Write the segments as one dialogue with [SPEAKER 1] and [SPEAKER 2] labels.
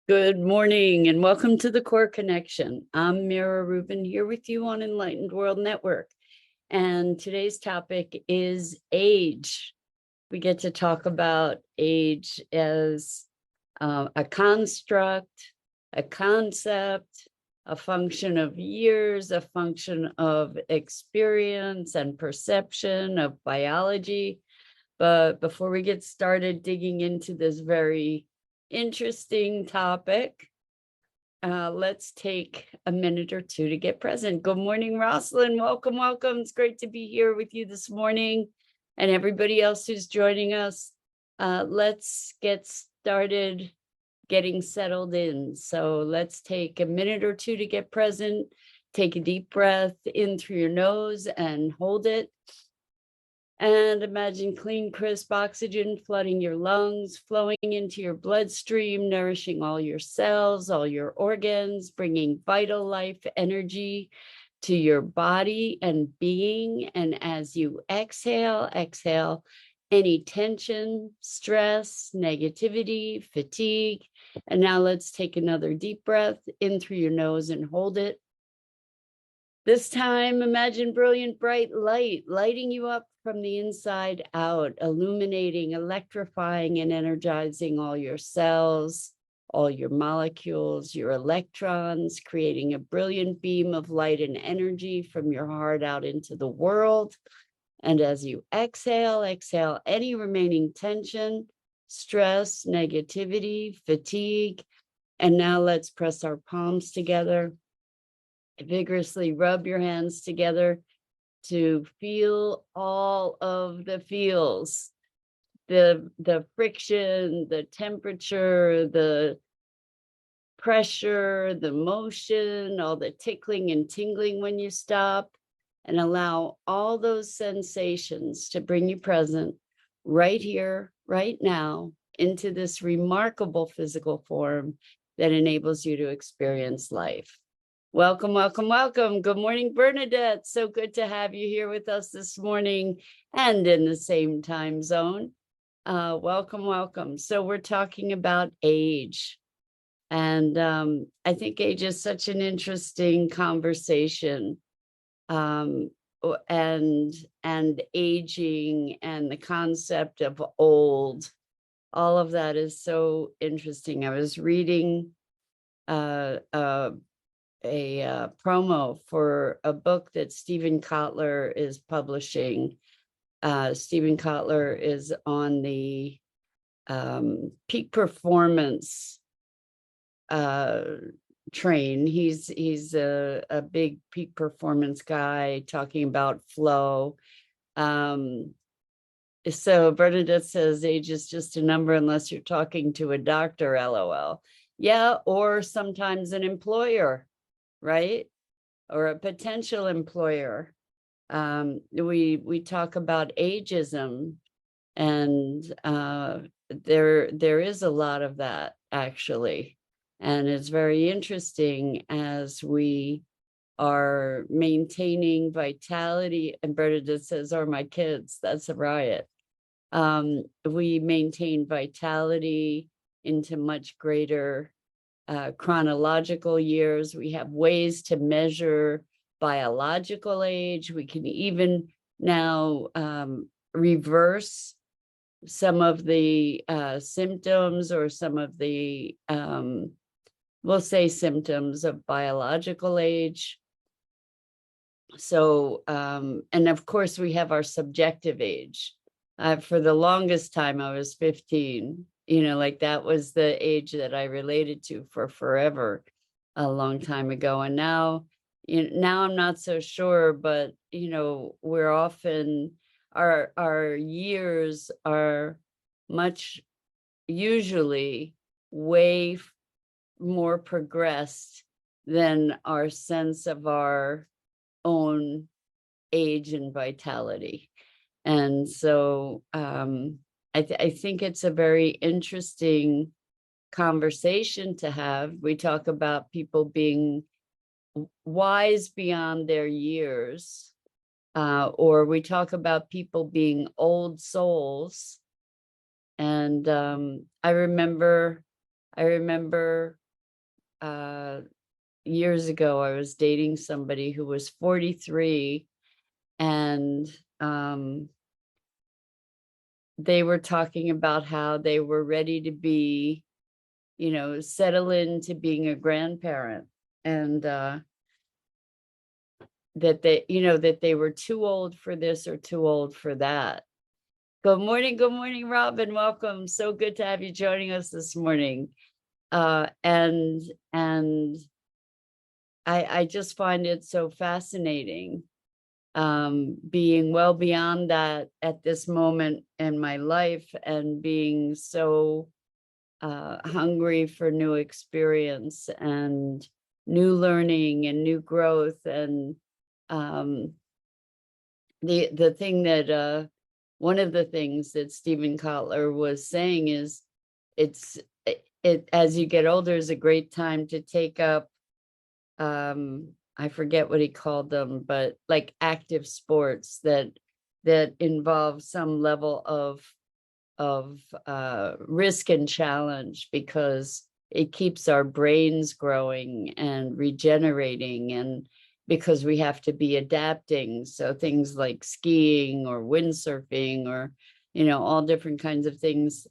[SPEAKER 1] Good morning and welcome to the Core Connection. I'm Mira Rubin here with you on Enlightened World Network. And today's topic is age. We get to talk about age as a construct, a concept, a function of years, a function of experience and perception of biology. But before we get started digging into this very interesting topic, let's take a minute or two to get present. Good morning, Rosalind. Welcome, welcome. It's great to be here with you this morning and everybody else who's joining us. Let's get started getting settled in. So let's take a minute or two to get present. Take a deep breath in through your nose and hold it. And imagine clean, crisp oxygen flooding your lungs, flowing into your bloodstream, nourishing all your cells, all your organs, bringing vital life energy to your body and being. And as you exhale, exhale any tension, stress, negativity, fatigue. And now let's take another deep breath in through your nose and hold it. This time, imagine brilliant, bright light lighting you up from the inside out, illuminating, electrifying, and energizing all your cells, all your molecules, your electrons, creating a brilliant beam of light and energy from your heart out into the world. And as you exhale, exhale any remaining tension, stress, negativity, fatigue. And now let's press our palms together. Vigorously rub your hands together to feel all of the feels, the friction, the temperature, the pressure, the motion, all the tickling and tingling when you stop, and allow all those sensations to bring you present right here, right now, into this remarkable physical form that enables you to experience life. Welcome, welcome, welcome. Good morning, Bernadette. So good to have you here with us this morning and in the same time zone. Welcome, welcome. So we're talking about age. And I think age is such an interesting conversation. And aging and the concept of old, all of that is so interesting. I was reading a promo for a book that Stephen Kotler is publishing. Stephen Kotler is on the peak performance train. He's a big peak performance guy talking about flow. So Bernadette says age is just a number unless you're talking to a doctor, LOL. Yeah, or sometimes an employer, right? Or a potential employer. We talk about ageism, and there is a lot of that actually, and it's very interesting as we are maintaining vitality. And Bernadette says, "Or my kids." That's a riot. We maintain vitality into much greater chronological years. We have ways to measure biological age. We can even now reverse some of the symptoms, or some of the, we'll say, symptoms of biological age. So, and of course, we have our subjective age. For the longest time, I was 15. Like that was the age that I related to for forever, a long time ago. And now, now I'm not so sure, but we're often, our years are much, usually way more progressed than our sense of our own age and vitality. And so I think it's a very interesting conversation to have. We talk about people being wise beyond their years, or we talk about people being old souls. And I remember I remember years ago, I was dating somebody who was 43, and they were talking about how they were ready to be, settle into being a grandparent, and that they were too old for this or too old for that. Good morning, Robin. Welcome. So good to have you joining us this morning. And I just find it so fascinating, being well beyond that at this moment in my life, and being so hungry for new experience and new learning and new growth. And the thing that one of the things that Stephen Kotler was saying is, it as you get older is a great time to take up, I forget what he called them, but like active sports that involve some level of risk and challenge, because it keeps our brains growing and regenerating, and because we have to be adapting. So things like skiing or windsurfing, or all different kinds of things,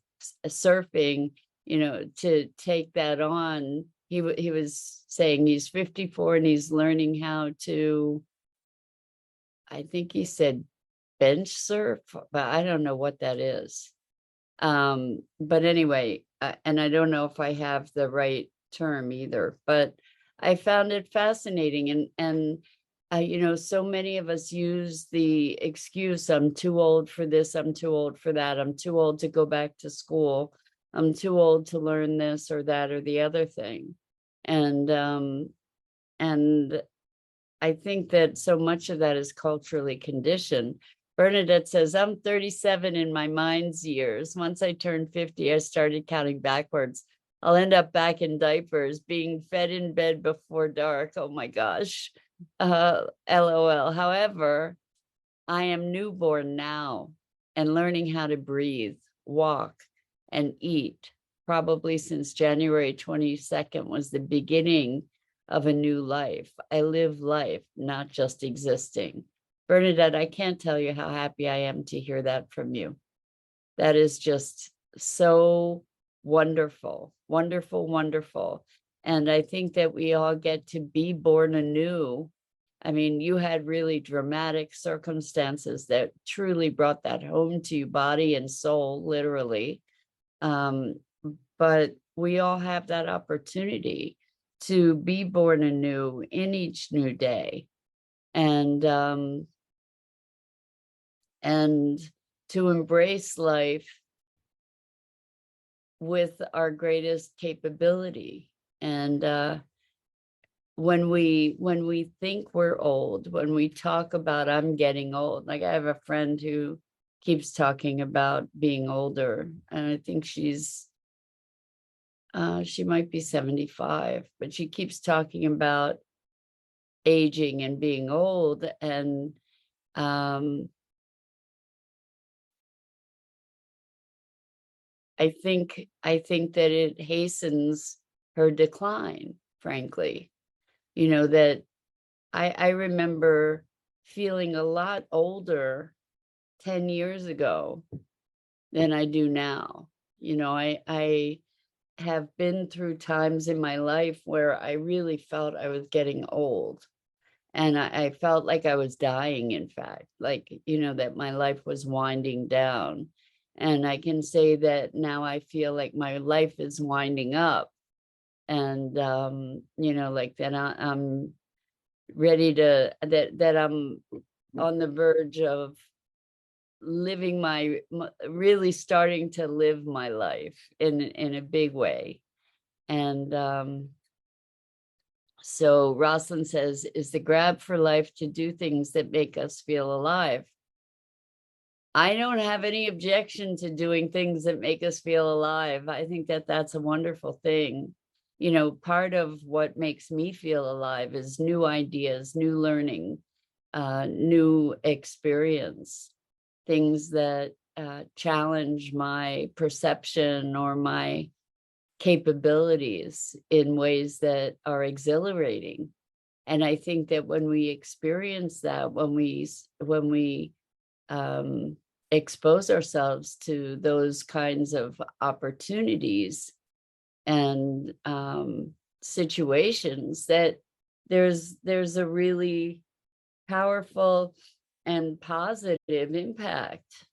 [SPEAKER 1] surfing, to take that on. He was saying he's 54 and he's learning how to, I think he said bench surf, but I don't know what that is. But anyway, and I don't know if I have the right term either, but I found it fascinating. And so many of us use the excuse, I'm too old for this, I'm too old for that, I'm too old to go back to school, I'm too old to learn this or that or the other thing. And I think that so much of that is culturally conditioned. Bernadette says, I'm 37 in my mind's years. Once I turned 50, I started counting backwards. I'll end up back in diapers, being fed in bed before dark. Oh my gosh. LOL. However, I am newborn now and learning how to breathe, walk, and eat. Probably since January 22nd was the beginning of a new life. I live life, not just existing. Bernadette, I can't tell you how happy I am to hear that from you. That is just so wonderful, wonderful, wonderful. And I think that we all get to be born anew. I mean, you had really dramatic circumstances that truly brought that home to you, body and soul, literally. But we all have that opportunity to be born anew in each new day, and to embrace life with our greatest capability. And when we think we're old, when we talk about I'm getting old, like I have a friend who keeps talking about being older, and I think she might be 75, but she keeps talking about aging and being old. And I think that it hastens her decline, frankly. That I remember feeling a lot older 10 years ago than I do now. I have been through times in my life where I really felt I was getting old. And I felt like I was dying, in fact, like, that my life was winding down. And I can say that now I feel like my life is winding up. And, like that I'm ready to, that I'm on the verge of living really starting to live my life in a big way. And so Rosalind says, is the grab for life to do things that make us feel alive? I don't have any objection to doing things that make us feel alive. I think that that's a wonderful thing. Part of what makes me feel alive is new ideas, new learning, new experience, things that challenge my perception or my capabilities in ways that are exhilarating. And I think that when we experience that, when we expose ourselves to those kinds of opportunities and situations, that there's a really powerful and positive impact.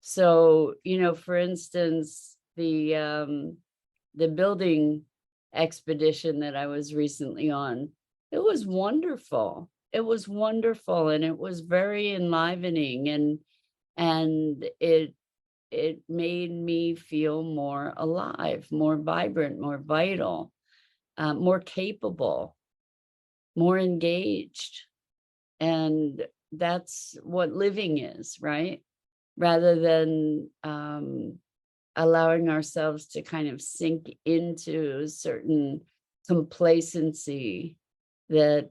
[SPEAKER 1] So, for instance, the building expedition that I was recently on, it was wonderful. It was wonderful, and it was very enlivening, and it made me feel more alive, more vibrant, more vital, more capable, more engaged. And that's what living is, right? Rather than allowing ourselves to kind of sink into a certain complacency that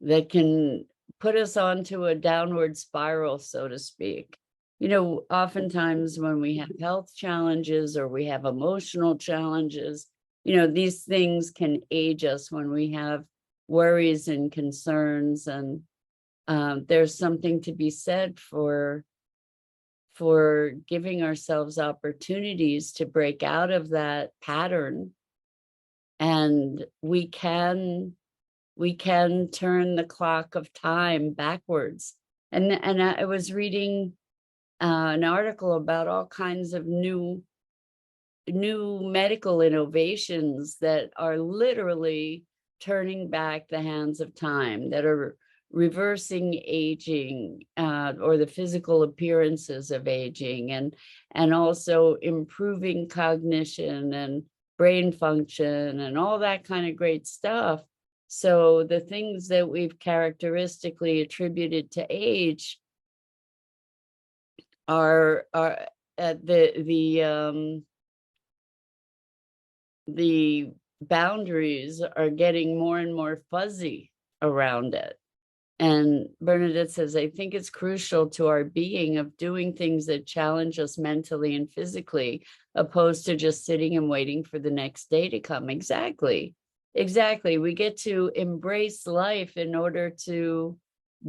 [SPEAKER 1] that can put us onto a downward spiral, so to speak. Oftentimes when we have health challenges or we have emotional challenges, these things can age us when we have worries and concerns. And there's something to be said for giving ourselves opportunities to break out of that pattern. And we can turn the clock of time backwards. And I was reading an article about all kinds of new medical innovations that are literally turning back the hands of time, that are reversing aging, or the physical appearances of aging, and also improving cognition and brain function and all that kind of great stuff. So the things that we've characteristically attributed to age are the boundaries are getting more and more fuzzy around it. And Bernadette says, I think it's crucial to our being of doing things that challenge us mentally and physically, opposed to just sitting and waiting for the next day to come. Exactly. We get to embrace life in order to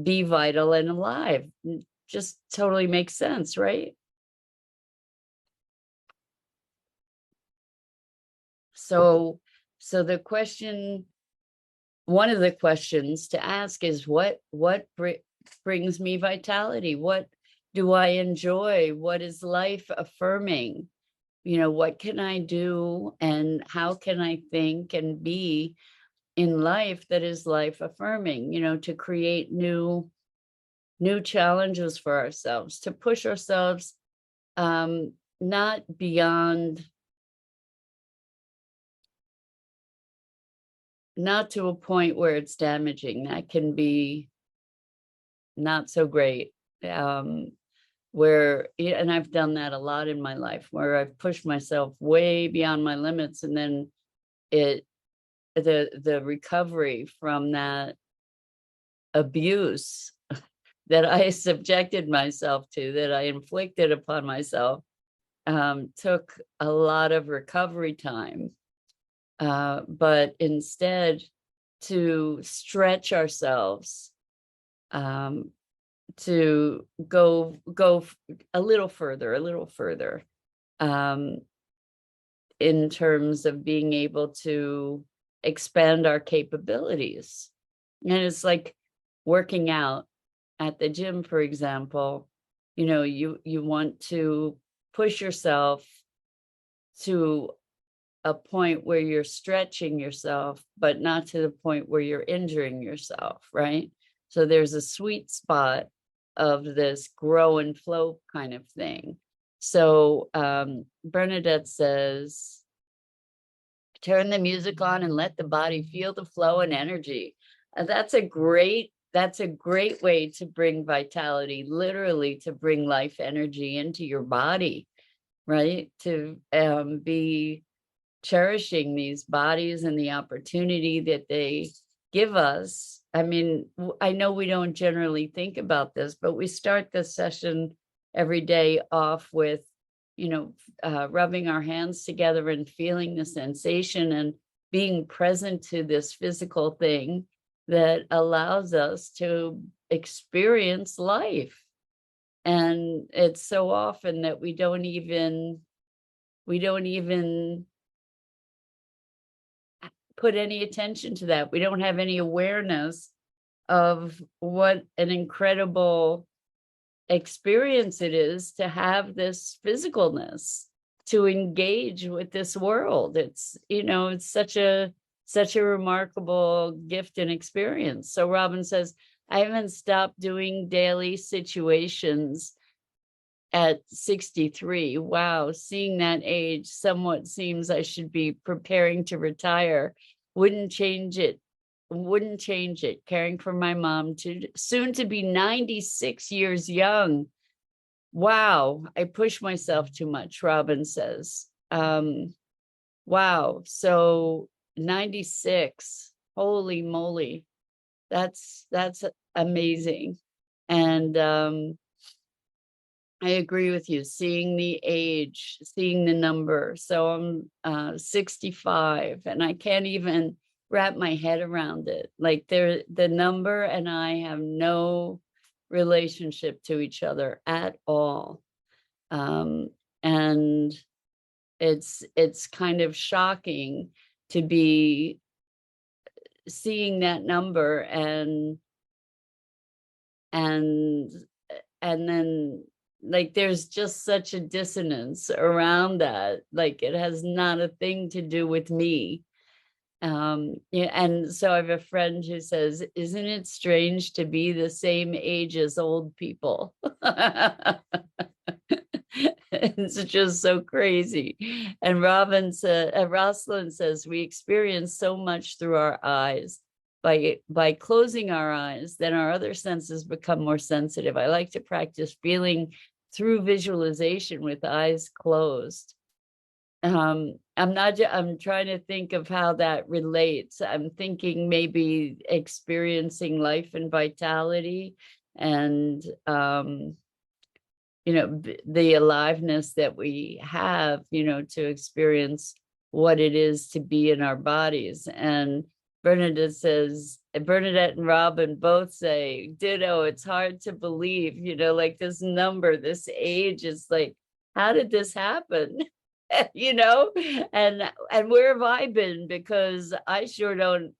[SPEAKER 1] be vital and alive. Just totally makes sense, right? So the question, one of the questions to ask is, what brings me vitality? What do I enjoy? What is life affirming? What can I do, and how can I think and be in life that is life affirming? To create new challenges for ourselves, to push ourselves, not beyond, not to a point where it's damaging. That can be not so great. Where, and I've done that a lot in my life, where I've pushed myself way beyond my limits, and then the recovery from that abuse that I subjected myself to, that I inflicted upon myself, took a lot of recovery time. But instead, to stretch ourselves, to go a little further, in terms of being able to expand our capabilities. And it's like working out at the gym, for example. You want to push yourself to a point where you're stretching yourself, but not to the point where you're injuring yourself, right? So there's a sweet spot of this grow and flow kind of thing. So Bernadette says, turn the music on and let the body feel the flow and energy. That's a great way to bring vitality, literally to bring life energy into your body, right? To be cherishing these bodies and the opportunity that they give us. I mean, I know we don't generally think about this, but we start this session every day off with, rubbing our hands together and feeling the sensation and being present to this physical thing that allows us to experience life. And it's so often that we don't even put any attention to that. We don't have any awareness of what an incredible experience it is to have this physicalness, to engage with this world. It's such a remarkable gift and experience. So Robin says, I haven't stopped doing daily situations at 63. Wow, seeing that age somewhat seems I should be preparing to retire. Wouldn't change it. Caring for my mom, to soon to be 96 years young. Wow, I push myself too much, Robin says. Wow, so 96. Holy moly. That's amazing. And I agree with you, seeing the age, seeing the number. So I'm 65 and I can't even wrap my head around it. Like the number and I have no relationship to each other at all. And it's kind of shocking to be seeing that number and then like there's just such a dissonance around that, like it has not a thing to do with me. Yeah, and so I have a friend who says, isn't it strange to be the same age as old people? It's just so crazy. And Rosalind says, we experience so much through our eyes. By closing our eyes, then our other senses become more sensitive. I like to practice feeling through visualization with eyes closed. I'm trying to think of how that relates. I'm thinking maybe experiencing life and vitality and the aliveness that we have, to experience what it is to be in our bodies. And Bernadette and Robin both say, ditto, it's hard to believe, like this number, this age is like, how did this happen? And where have I been? Because I sure don't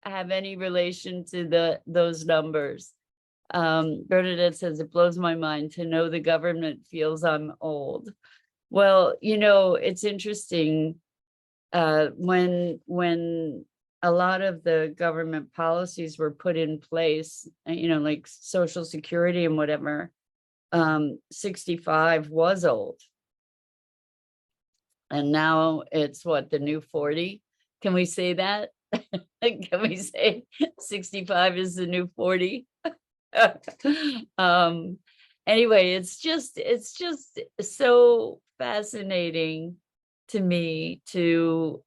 [SPEAKER 1] have any relation to those numbers. Bernadette says, it blows my mind to know the government feels I'm old. Well, it's interesting, when a lot of the government policies were put in place, like Social Security and whatever, 65 was old. And now it's what, the new 40? Can we say that? Can we say 65 is the new 40? Anyway, it's just so fascinating to me to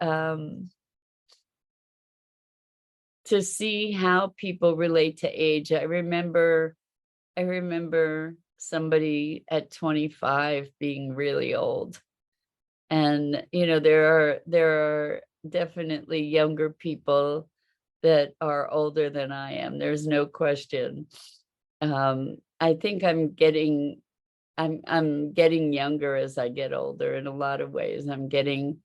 [SPEAKER 1] see how people relate to age. I remember somebody at 25 being really old. And there are definitely younger people that are older than I am. There's no question. I think I'm getting younger as I get older in a lot of ways. I'm getting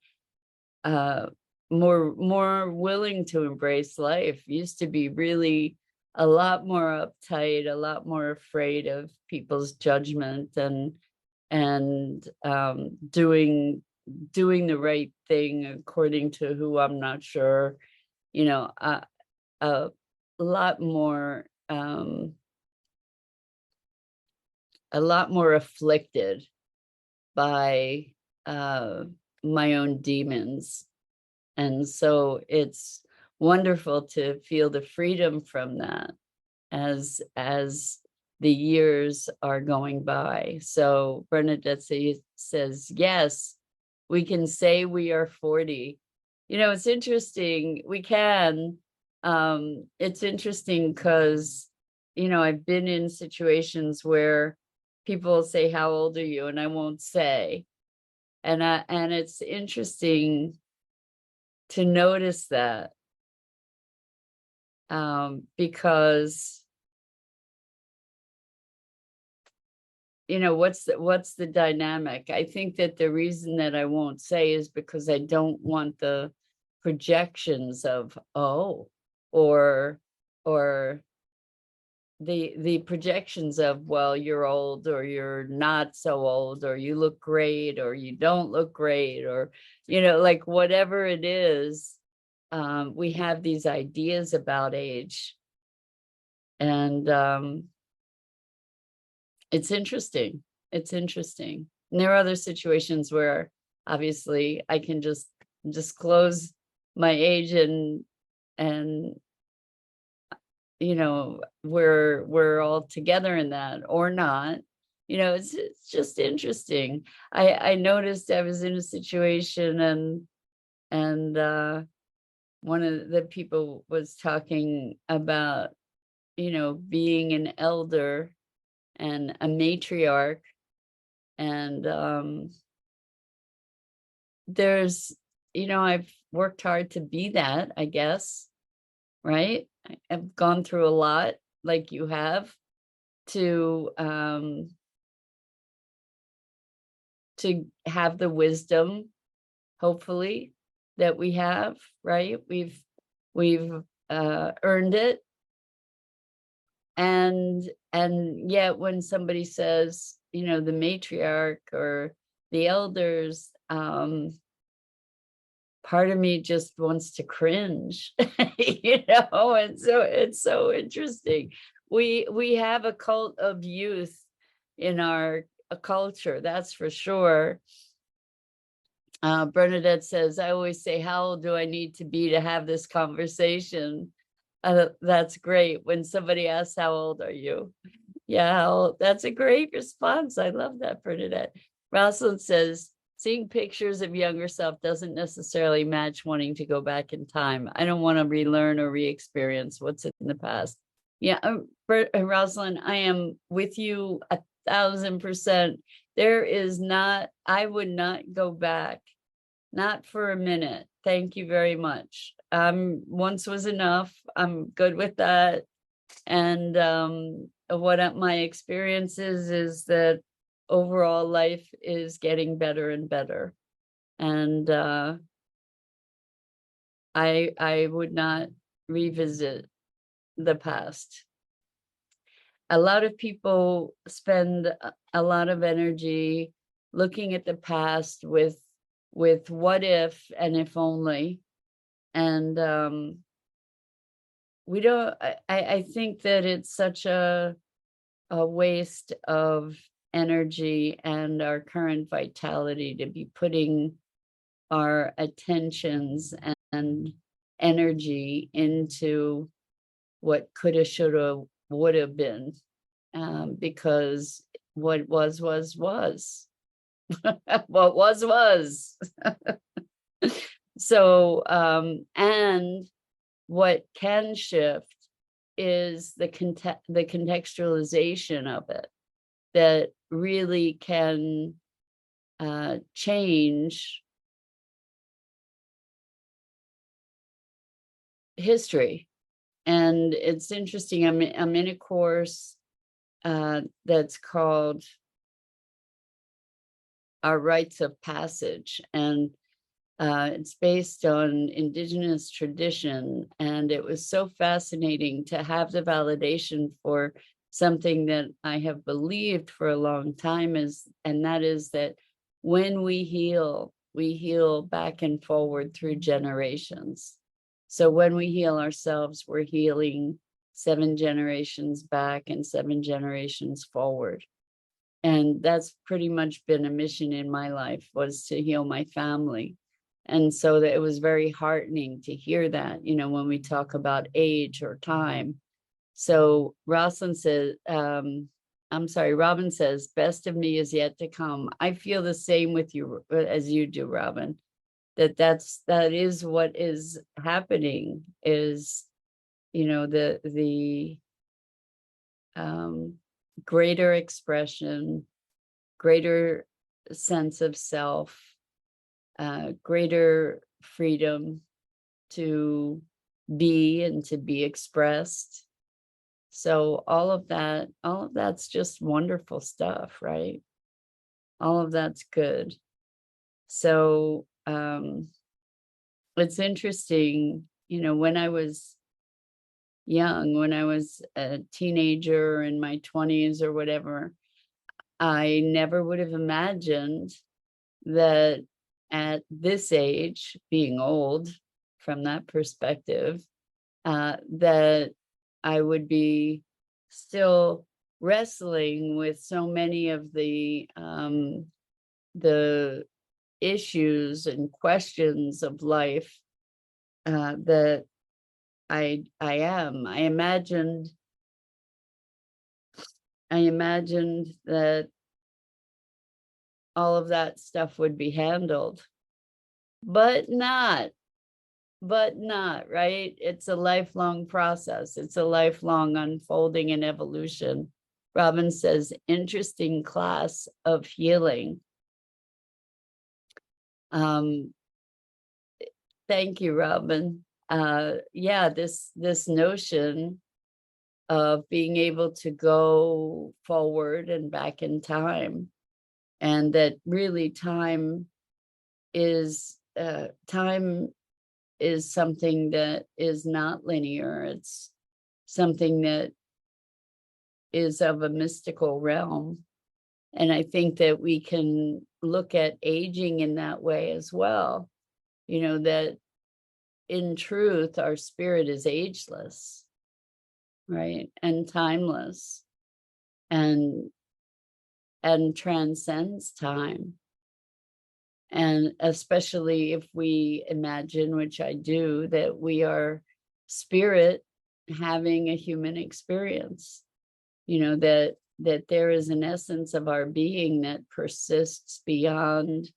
[SPEAKER 1] more willing to embrace life. Used to be really a lot more uptight, a lot more afraid of people's judgment and doing the right thing according to who I'm not sure, a lot more afflicted by my own demons. And so it's wonderful to feel the freedom from that as the years are going by. So Bernadette says, yes, we can say we are 40. It's interesting. We can. It's interesting because, I've been in situations where people will say, how old are you? And I won't say. And it's interesting to notice that, because, what's the dynamic? I think that the reason that I won't say is because I don't want the projections of, oh, or the projections of, well, you're old, or you're not so old, or you look great, or you don't look great, or like whatever it is. We have these ideas about age, and it's interesting. And there are other situations where obviously I can just disclose my age, and we're all together in that, or not. It's just interesting. I noticed I was in a situation, and one of the people was talking about being an elder and a matriarch, and there's I've worked hard to be that, I guess, right? I've gone through a lot, like you have, to have the wisdom, hopefully, that we have, right? We've earned it. And yet when somebody says, the matriarch or the elders, part of me just wants to cringe, and so it's so interesting. We have a cult of youth in our culture, that's for sure. Bernadette says, I always say, how old do I need to be to have this conversation? That's great. When somebody asks, how old are you? Yeah, that's a great response. I love that, Bernadette. Rosalind says, seeing pictures of younger self doesn't necessarily match wanting to go back in time. I don't want to relearn or re-experience what's in the past. Yeah, Rosalind, I am with you 1,000%. I would not go back, not for a minute. Thank you very much. Once was enough. I'm good with that. And what my experience is that overall life is getting better and better. And I would not revisit the past. A lot of people spend a lot of energy looking at the past with what if and if only. And we don't, I think that it's such a waste of energy and our current vitality to be putting our attentions and energy into what coulda, shoulda, woulda been, because what was. What was. So, and what can shift is the contextualization of it, that really can change history. And it's interesting. I'm in a course that's called Our Rites of Passage, and it's based on Indigenous tradition. And it was so fascinating to have the validation for something that I have believed for a long time, and that is that when we heal back and forward through generations. So when we heal ourselves, we're healing 7 generations back and 7 generations forward. And that's pretty much been a mission in my life, was to heal my family. And so that it was very heartening to hear that, when we talk about age or time. So Robin says, best of me is yet to come. I feel the same with you as you do, Robin, that is what is happening, is, the greater expression, greater sense of self, greater freedom to be and to be expressed. So all of that's just wonderful stuff, right? All of that's good. So it's interesting, when I was young, when I was a teenager in my 20s or whatever, I never would have imagined that at this age, being old from that perspective, that I would be still wrestling with so many of the issues and questions of life that I am. I imagined that all of that stuff would be handled, but not, right? It's a lifelong process. It's a lifelong unfolding and evolution. Robin says, interesting class of healing. Thank you, Robin. Yeah, this notion of being able to go forward and back in time, and that really time is something that is not linear. It's something that is of a mystical realm. And I think that we can look at aging in that way as well. That in truth, our spirit is ageless, right? And timeless, and transcends time. And especially if we imagine, which I do, that we are spirit having a human experience, that there is an essence of our being that persists beyond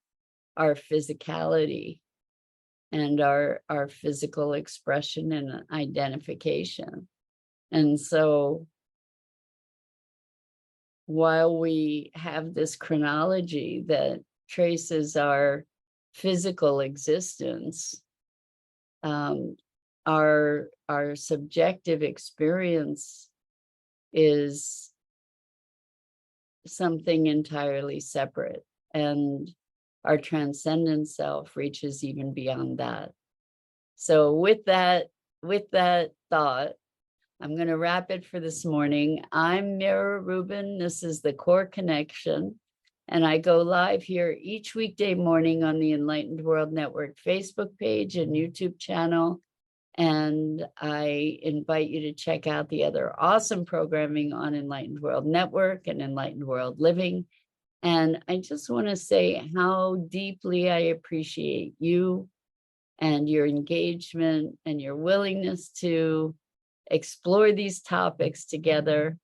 [SPEAKER 1] our physicality and our physical expression and identification. And so while we have this chronology that traces our physical existence, our subjective experience is something entirely separate, and our transcendent self reaches even beyond that. So with that thought, I'm going to wrap it for this morning. I'm Mira Rubin. This is the Core Connection, and I go live here each weekday morning on the Enlightened World Network Facebook page and YouTube channel. And I invite you to check out the other awesome programming on Enlightened World Network and Enlightened World Living. And I just want to say how deeply I appreciate you and your engagement and your willingness to explore these topics together.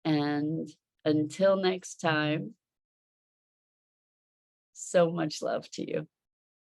[SPEAKER 1] And until next time, so much love to you.